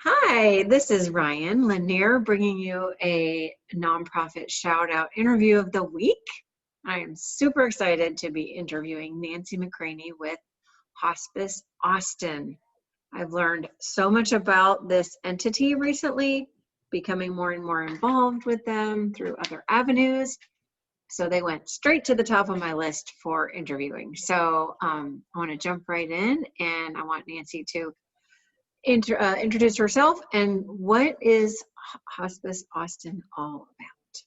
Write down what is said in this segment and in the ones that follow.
Hi, this is Ryan Lanier bringing you a nonprofit shout out interview of the week. I am super excited to be interviewing Nancy McCraney with Hospice Austin. I've learned so much about this entity recently, becoming more and more involved with them through other avenues. So they went straight to the top of my list for interviewing. So I want to jump right in, and I want Nancy to introduce herself and what is Hospice Austin all about.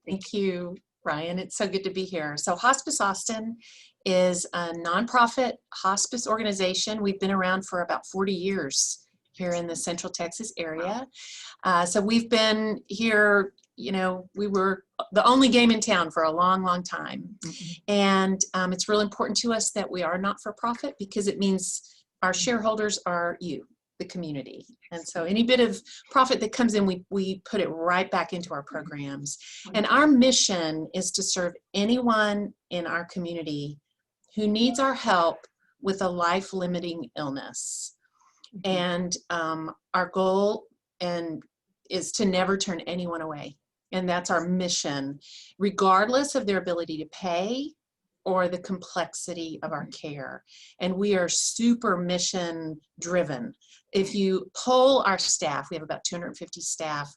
Thank you, Ryan. It's so good to be here. So Hospice Austin is a nonprofit hospice organization. We've been around for about 40 years here in the Central Texas area. So we've been here, you know, we were the only game in town for a long, long time. And it's really important to us that we are not-for-profit because it means our shareholders are you, the community. And so any bit of profit that comes in, we put it right back into our programs. And our mission is to serve anyone in our community who needs our help with a life-limiting illness. And our goal is to never turn anyone away. And that's our mission, regardless of their ability to pay or the complexity of our care. And we are super mission driven. If you poll our staff, we have about 250 staff,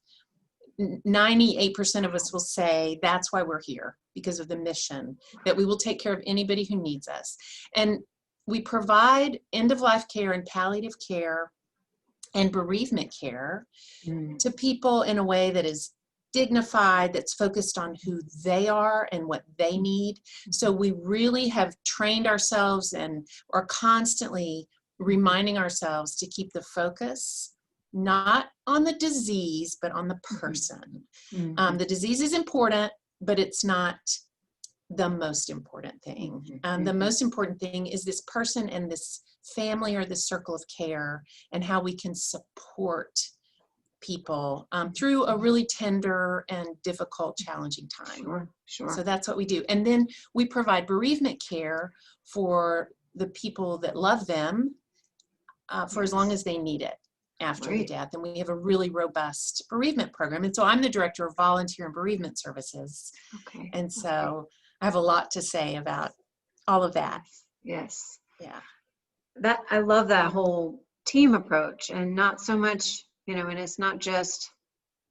98% of us will say that's why we're here, because of the mission, that we will take care of anybody who needs us. And we provide end-of-life care and palliative care and bereavement care to people in a way that is dignified, that's focused on who they are and what they need. So we really have trained ourselves and are constantly reminding ourselves to keep the focus not on the disease, but on the person. The disease is important, but it's not the most important thing. The most important thing is this person and this family or this circle of care and how we can support people through a really tender and difficult, challenging time. Sure. So that's what we do. And then we provide bereavement care for the people that love them for as long as they need it after the death. And we have a really robust bereavement program. And so I'm the director of volunteer and bereavement services. And so I have a lot to say about all of that. Yes. Yeah. That I love that whole team approach, and not so much, you know, and it's not just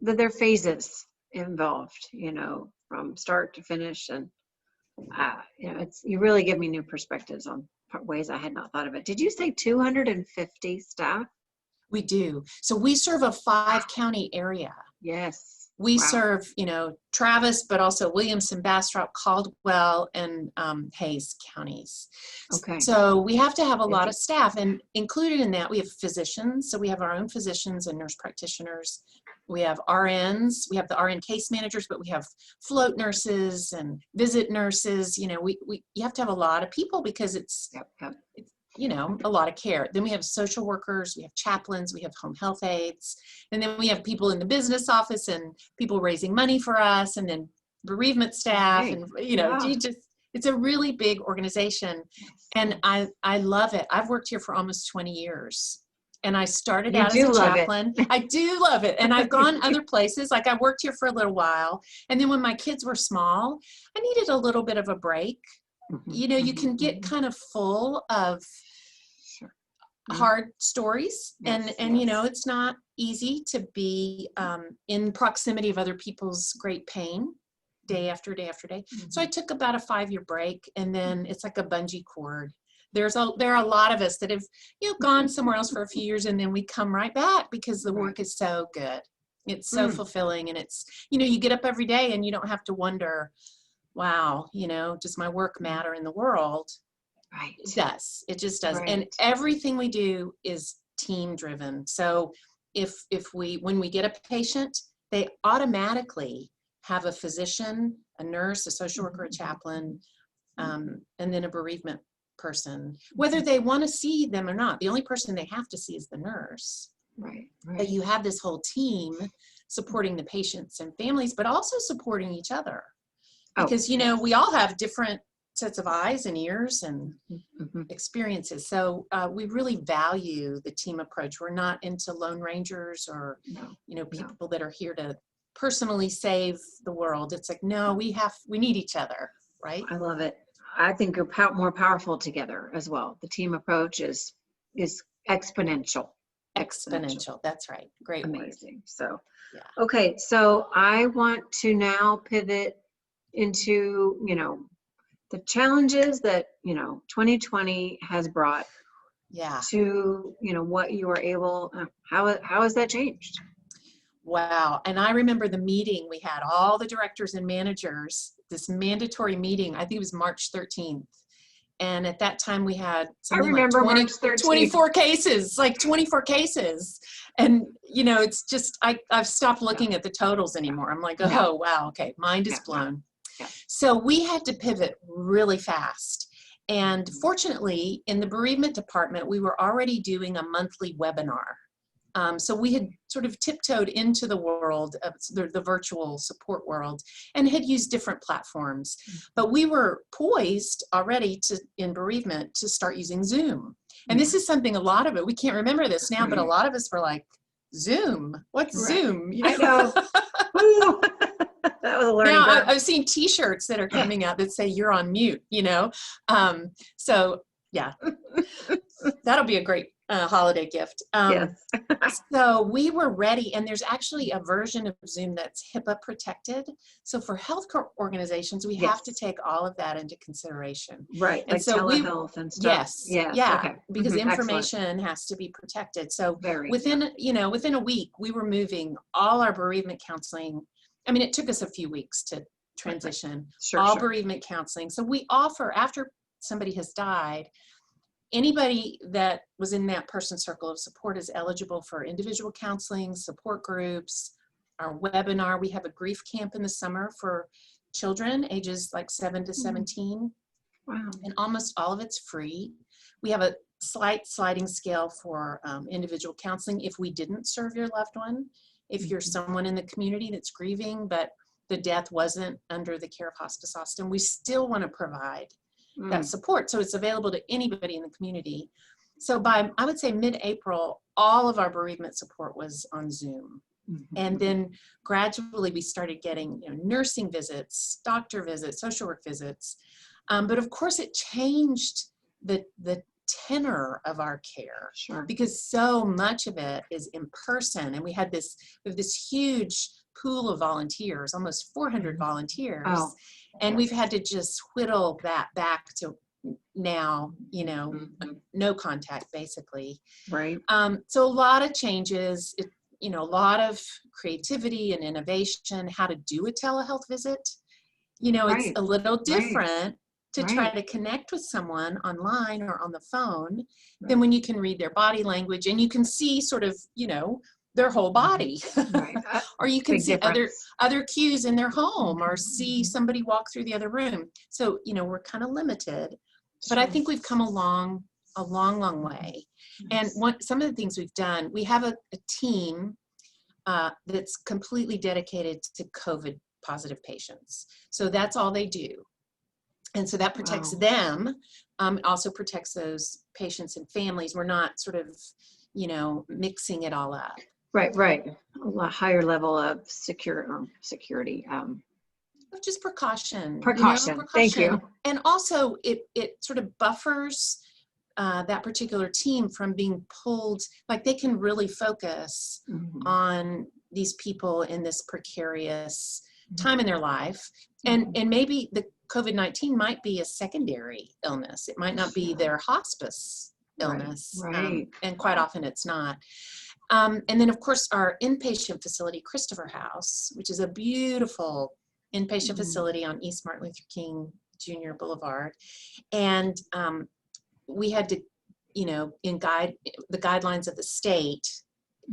that there are phases involved, you know, from start to finish. And, you know, you really give me new perspectives on ways I had not thought of it. Did you say 250 staff? We do. So we serve a 5-county area. Yes. We serve, you know, Travis, but also Williamson, Bastrop, Caldwell, and Hayes counties. So we have to have a lot of staff, and included in that we have physicians. So we have our own physicians and nurse practitioners. We have RNs. We have the RN case managers, but we have float nurses and visit nurses. You know, you have to have a lot of people because it's you know, a lot of care. Then we have social workers, we have chaplains, we have home health aides, and then we have people in the business office and people raising money for us, and then bereavement staff, and you know, it's a really big organization, and I love it. I've worked here for almost 20 years, and I started out as a chaplain. I do love it, and I've gone other places. Like I worked here for a little while, and then when my kids were small, I needed a little bit of a break. You know, you can get kind of full of hard stories, and you know, it's not easy to be in proximity of other people's great pain day after day after day. So I took about a 5-year break, and then it's like a bungee cord. There are a lot of us that have, you know, gone somewhere else for a few years, and then we come right back because the work is so good. It's so fulfilling, and it's, you know, you get up every day and you don't have to wonder, wow, you know, does my work matter in the world? It does. It just does. And everything we do is team driven. So when we get a patient, they automatically have a physician, a nurse, a social worker, a chaplain, and then a bereavement person, whether they want to see them or not. The only person they have to see is the nurse. But you have this whole team supporting the patients and families, but also supporting each other. Because, you know, we all have different sets of eyes and ears and Mm-hmm. experiences. So we really value the team approach. We're not into lone rangers or, No. people that are here to personally save the world. It's like, no, we need each other, right? I love it. I think you're more powerful together as well. The team approach is exponential. Exponential. That's right. Great word. Amazing. So, Yeah. okay. So I want to now pivot into, the challenges that, 2020 has brought Yeah. to, what you are able, how has that changed? Wow. And I remember the meeting we had, all the directors and managers, this mandatory meeting, I think it was March 13th. And at that time we had something like March 13th. 24 cases, like 24 cases. And, it's just, I've stopped looking at the totals anymore. I'm like, oh, wow. Okay. Mind is blown. Yeah. So we had to pivot really fast. And fortunately, in the bereavement department, we were already doing a monthly webinar. So we had sort of tiptoed into the world of the virtual support world and had used different platforms. But we were poised already in bereavement to start using Zoom. And this is something, a lot of it, we can't remember this now, but a lot of us were like, Zoom? What's Zoom? I know. Ooh. That was a learning now curve. I've seen t-shirts that are coming out that say you're on mute, so yeah, that'll be a great holiday gift. Yes. So we were ready, and there's actually a version of Zoom that's HIPAA protected. So for healthcare organizations, we have to take all of that into consideration. Right, And like so telehealth and stuff. Yes, Okay. because Excellent. information has to be protected. So Very, within a week, we were moving all our bereavement counseling. I mean, it took us a few weeks to transition all bereavement counseling. So we offer, after somebody has died, anybody that was in that person's circle of support is eligible for individual counseling, support groups, our webinar. We have a grief camp in the summer for children ages like 7 to 17. Wow. And almost all of it's free. We have a slight sliding scale for individual counseling if we didn't serve your loved one. If you're someone in the community that's grieving, but the death wasn't under the care of Hospice Austin, we still want to provide that support. So it's available to anybody in the community. So by, I would say, mid-April, all of our bereavement support was on Zoom. And then gradually we started getting nursing visits, doctor visits, social work visits. But of course it changed the tenor of our care, because so much of it is in person. And we have this huge pool of volunteers, almost 400 volunteers. And we've had to just whittle that back to now, no contact basically. Right. So a lot of changes, a lot of creativity and innovation, how to do a telehealth visit. It's a little different to try to connect with someone online or on the phone than when you can read their body language and you can see sort of, their whole body. Or you can see other cues in their home or see somebody walk through the other room. So, we're kind of limited, but I think we've come a long way. And some of the things we've done, we have a team that's completely dedicated to COVID positive patients. So that's all they do. And so that protects them, also protects those patients and families. We're not sort of, mixing it all up. Right. A higher level of security. Just precaution. Precaution. Thank you. And also it sort of buffers that particular team from being pulled, like they can really focus on these people in this precarious time in their life. And maybe the COVID-19 might be a secondary illness. It might not be their hospice illness. And quite often it's not. And then of course our inpatient facility, Christopher House, which is a beautiful inpatient facility on East Martin Luther King Jr. Boulevard. And we had to, in the guidelines of the state,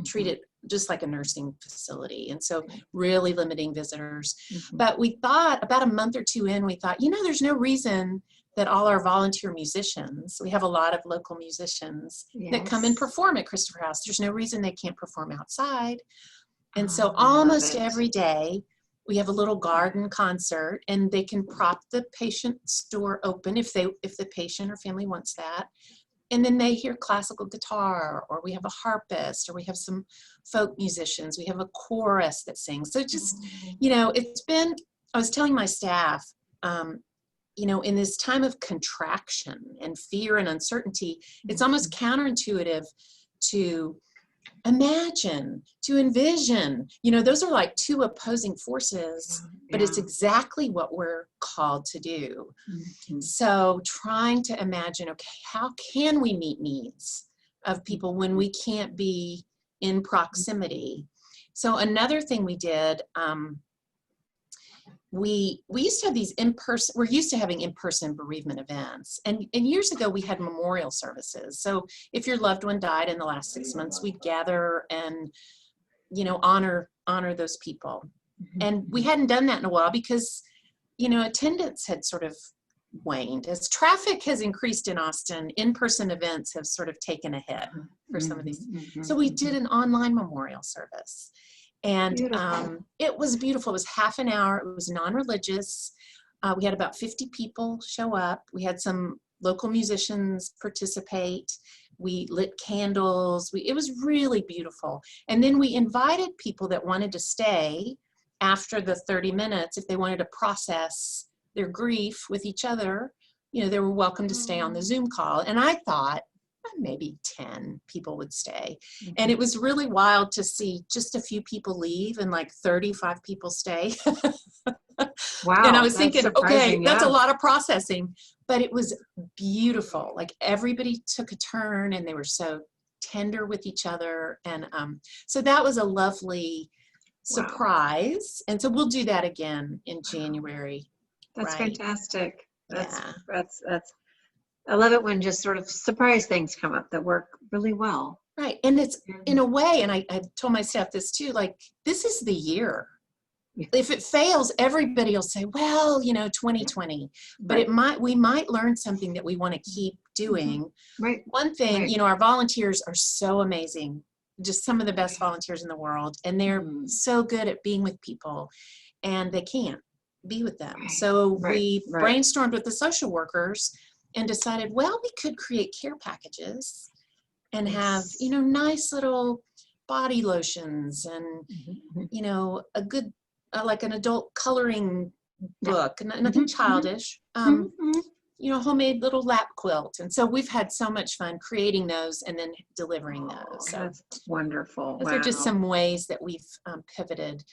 treat it just like a nursing facility. And so really limiting visitors. But we thought about a month or two in, we thought, there's no reason that all our volunteer musicians, we have a lot of local musicians that come and perform at Christopher House. There's no reason they can't perform outside. And so almost every day We have a little garden concert, and they can prop the patient's door open if the patient or family wants that. And then they hear classical guitar, or we have a harpist, or we have some folk musicians. We have a chorus that sings. So just, it's been, I was telling my staff, in this time of contraction and fear and uncertainty, it's almost counterintuitive to imagine, to envision. Those are like two opposing forces, but it's exactly what we're called to do. So trying to imagine, okay, how can we meet needs of people when we can't be in proximity? So another thing we did, we used to have these we're used to having in-person bereavement events. And years ago, we had memorial services. So if your loved one died in the last 6 months, we'd gather and, honor those people. And we hadn't done that in a while because, attendance had sort of waned. As traffic has increased in Austin, in-person events have sort of taken a hit for some of these. So we did an online memorial service. And it was beautiful. It was half an hour. It was non-religious. We had about 50 people show up. We had some local musicians participate. We lit candles. It was really beautiful. And then we invited people that wanted to stay after the 30 minutes, if they wanted to process their grief with each other, they were welcome to stay on the Zoom call. And I thought, maybe 10 people would stay. And it was really wild to see just a few people leave and like 35 people stay. Wow. And I was thinking, okay, that's a lot of processing, but it was beautiful. Like everybody took a turn and they were so tender with each other. And so that was a lovely surprise. And so we'll do that again in January. That's fantastic. That's I love it when just sort of surprise things come up that work really well. Right. And it's in a way, and I told my staff this too, like, this is the year. If it fails, everybody will say, well, 2020, but we might learn something that we want to keep doing. Right. One thing, our volunteers are so amazing, just some of the best volunteers in the world. And they're so good at being with people, and they can't be with them. So we brainstormed with the social workers and decided, well, we could create care packages and have, nice little body lotions and, a good, like an adult coloring book, nothing childish, homemade little lap quilt. And so we've had so much fun creating those and then delivering those. So that's wonderful. Those are just some ways that we've pivoted.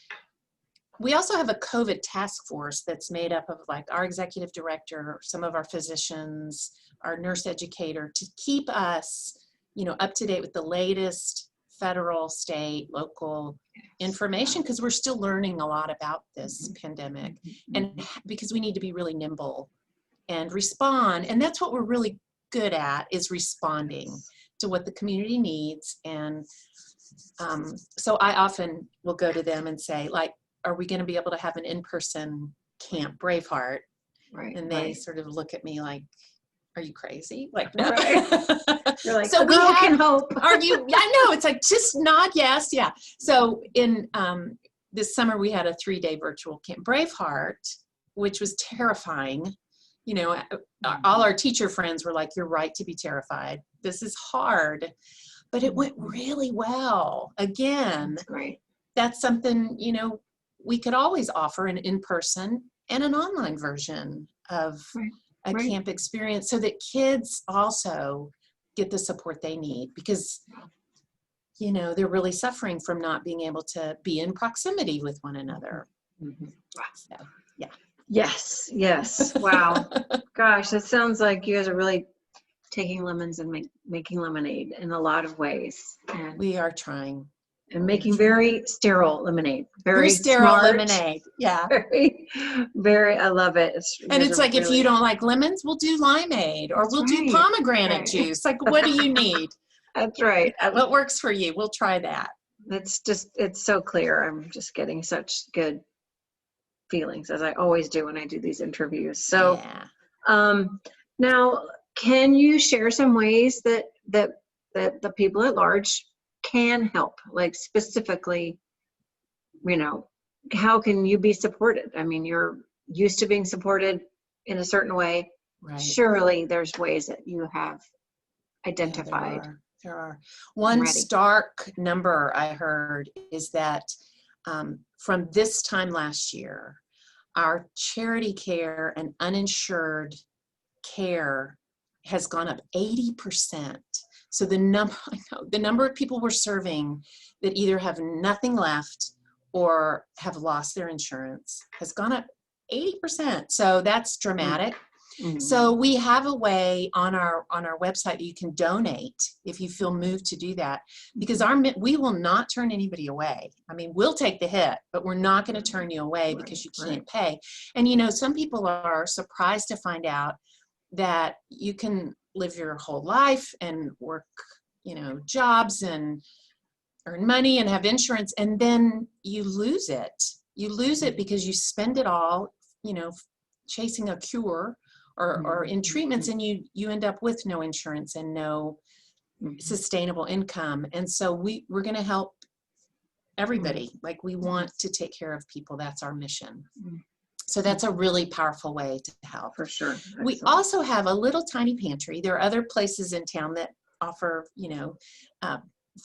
We also have a COVID task force that's made up of like our executive director, some of our physicians, our nurse educator, to keep us, up to date with the latest federal, state, local information, because we're still learning a lot about this pandemic, and because we need to be really nimble and respond. And that's what we're really good at, is responding to what the community needs. And so I often will go to them and say, like, are we going to be able to have an in-person Camp Braveheart? Right. And they sort of look at me like, are you crazy? Like, no. You're like, so we can hope. I know, it's like, just nod yes. Yeah. So in this summer, we had a 3-day virtual Camp Braveheart, which was terrifying. All our teacher friends were like, you're right to be terrified. This is hard. But it went really well. Again, that's something, we could always offer an in-person and an online version of a camp experience, so that kids also get the support they need, because, they're really suffering from not being able to be in proximity with one another. So, yeah. Yes. Wow. Gosh, it sounds like you guys are really taking lemons and making lemonade in a lot of ways. And we are trying. And making very sterile lemonade. Very sterile smart, lemonade. Yeah. Very, I love it. It's like, if you don't like lemons, we'll do limeade, or we'll do pomegranate juice. Like, what do you need? That's right. What works for you? We'll try that. It's so clear. I'm just getting such good feelings, as I always do when I do these interviews. So, now, can you share some ways that the people at large can help, like specifically, how can you be supported? I mean, you're used to being supported in a certain way. Right. Surely there's ways that you have identified. Yeah, there are. I'm One ready. stark number I heard is that from this time last year, our charity care and uninsured care has gone up 80%. So the number of people we're serving that either have nothing left or have lost their insurance has gone up 80%. So that's dramatic. Mm-hmm. So we have a way on our website that you can donate if you feel moved to do that, because we will not turn anybody away. I mean, we'll take the hit, but we're not going to turn you away because you can't pay. And some people are surprised to find out that you can live your whole life and work, jobs and earn money and have insurance, and then you lose it. You lose it because you spend it all, chasing a cure or in treatments, and you end up with no insurance and no sustainable income. And so we're going to help everybody. Like, we want to take care of people. That's our mission. So that's a really powerful way to help. For sure. Excellent. We also have a little tiny pantry. There are other places in town that offer,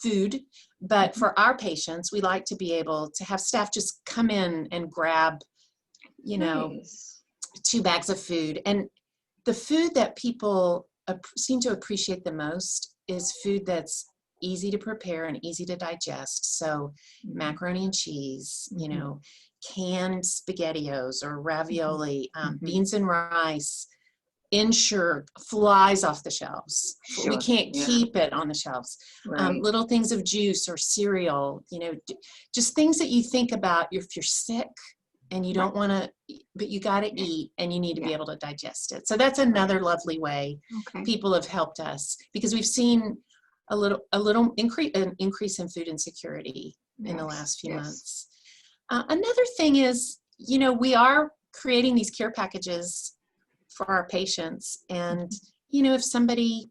food, but for our patients, we like to be able to have staff just come in and grab, Nice. 2 bags of food. And the food that people seem to appreciate the most is food that's easy to prepare and easy to digest. So macaroni and cheese, canned SpaghettiOs or ravioli, beans and rice, Ensure flies off the shelves. Sure. We can't keep it on the shelves. Right. Little things of juice or cereal, just things that you think about if you're sick and you don't want to, but you got to eat and you need to be able to digest it. So that's another lovely way people have helped us, because we've seen a little increase in food insecurity in the last few months. Another thing is, we are creating these care packages for our patients. And, if somebody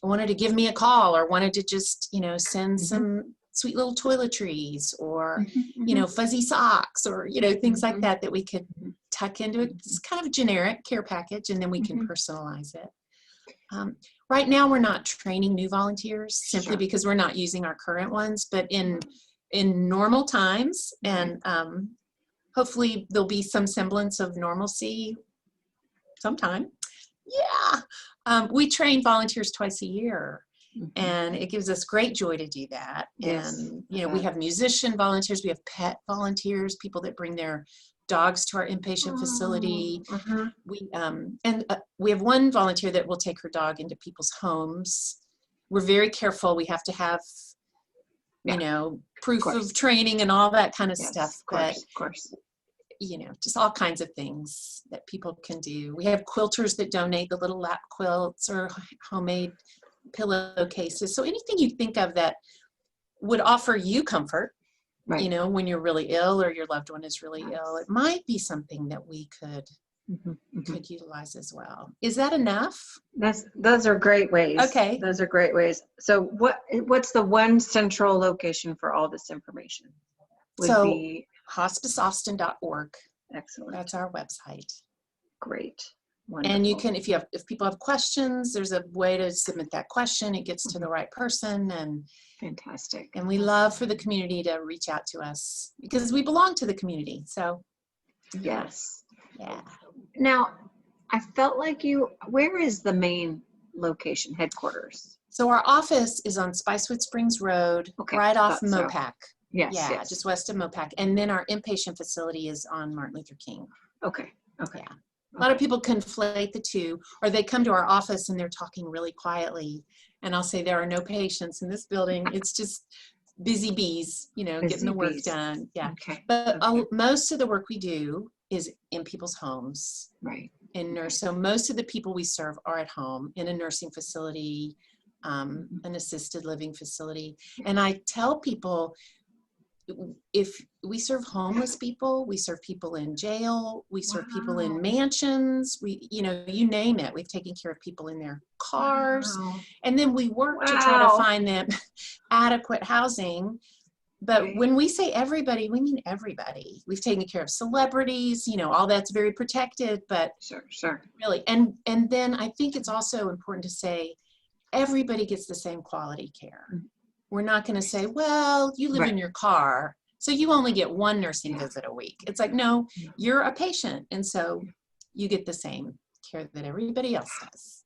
wanted to give me a call or wanted to just, send some sweet little toiletries or, fuzzy socks or, things like that, that we could tuck into it's kind of a generic care package, and then we can personalize it. Right now, we're not training new volunteers simply because we're not using our current ones, but in normal times, and hopefully there'll be some semblance of normalcy sometime. We train volunteers twice a year, and it gives us great joy to do that. And we have musician volunteers, we have pet volunteers, people that bring their dogs to our inpatient facility. We have one volunteer that will take her dog into people's homes. We're very careful. We have to have proof of training and all that kind of stuff. Of course. Just all kinds of things that people can do. We have quilters that donate the little lap quilts or homemade pillowcases. So anything you think of that would offer you comfort, when you're really ill or your loved one is really ill, it might be something that we could utilize as well. Is that enough? Those are great ways. Okay. Those are great ways. So what's the one central location for all this information? hospiceaustin.org. Excellent. That's our website. Great. Wonderful. And you can, if people have questions, there's a way to submit that question. It gets to the right person, and fantastic. And we love for the community to reach out to us because we belong to the community. So yes. Yeah. Now, I felt like where is the main location, headquarters? So our office is on Spicewood Springs Road, right off Mopac. Yes. Just west of Mopac. And then our inpatient facility is on Martin Luther King. Okay. Yeah. A lot of people conflate the two, or they come to our office and they're talking really quietly. And I'll say, there are no patients in this building. It's just busy bees, getting the work done. Yeah. Okay. But most of the work we do is in people's homes. Right. So most of the people we serve are at home in a nursing facility, an assisted living facility. And I tell people, if we serve homeless people, we serve people in jail, we serve people in mansions, you name it. We've taken care of people in their cars, and then we work to try to find them adequate housing. But Right. when we say everybody, we mean everybody. We've taken care of celebrities, you know, all that's very protected, but Sure. really, and then I think it's also important to say everybody gets the same quality care. Mhm. We're not going to say, well, you live Right. in your car, so you only get one nursing Yeah. visit a week. It's like, no, Yeah. you're a patient, and so you get the same care that everybody else does.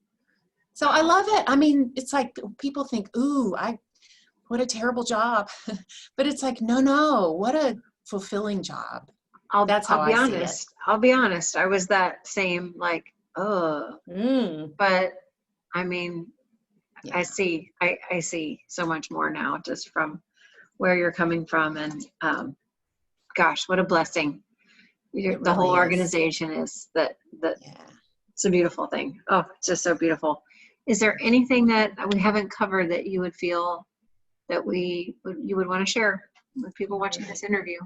So I love it. I mean, it's like people think, ooh, what a terrible job. But it's like, no, what a fulfilling job. That's how I'll be I see it. honest. I'll be honest. I was that same, like, oh, but I mean, Yeah. I see so much more now just from where you're coming from. And gosh, what a blessing. It The whole really is. organization is that Yeah. it's a beautiful thing. Oh, it's just so beautiful. Is there anything that we haven't covered that you would feel that you would want to share with people watching this interview?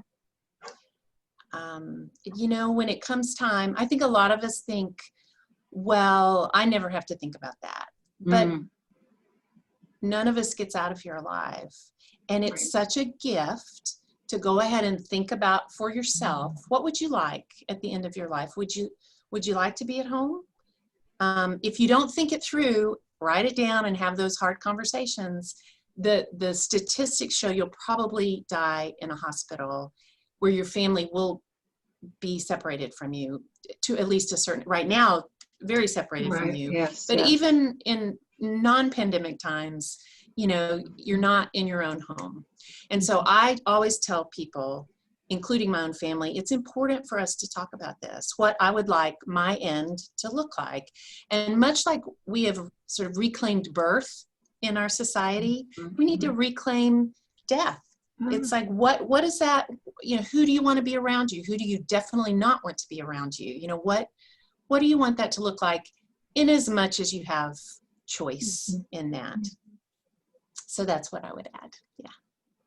You know, when it comes time, I think a lot of us think, well, I never have to think about that. But none of us gets out of here alive. And it's Right. such a gift to go ahead and think about for yourself, what would you like at the end of your life? Would you like to be at home? If you don't think it through, write it down and have those hard conversations. The statistics show you'll probably die in a hospital where your family will be separated from you to at least a certain, right now, very separated from Right. you. Yes. But yes. even in non-pandemic times, you know, you're not in your own home. And so I always tell people, including my own family, it's important for us to talk about this, what I would like my end to look like. And much like we have sort of reclaimed birth in our society, we need to reclaim death. It's like, what is that, you know, who do you want to be around you? Who do you definitely not want to be around you? You know, what do you want that to look like, in as much as you have choice in that? So that's what I would add. Yeah.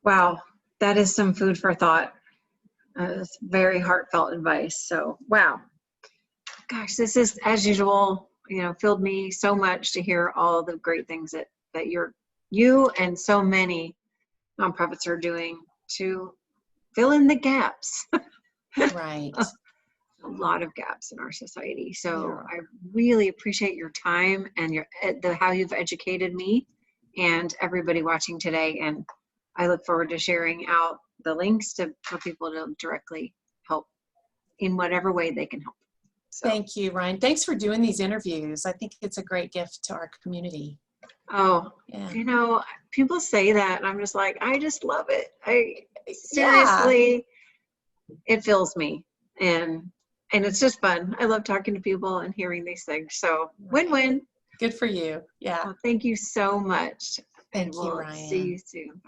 Wow, that is some food for thought. It's very heartfelt advice. So, wow. Gosh, this is, as usual, you know, filled me so much to hear all the great things that you and so many nonprofits are doing to fill in the gaps. Right. A lot of gaps in our society. So Yeah. I really appreciate your time and how you've educated me and everybody watching today. And I look forward to sharing out the links for people to directly help in whatever way they can help. So, Thank you, Ryan. Thanks for doing these interviews. I think it's a great gift to our community. oh, Yeah. you know, people say that and I'm just like, I just love it. Seriously, it fills me. And it's just fun. I love talking to people and hearing these things. So win-win. Good for you. Yeah. Well, thank you so much. Thank And you, we'll Ryan. see you soon.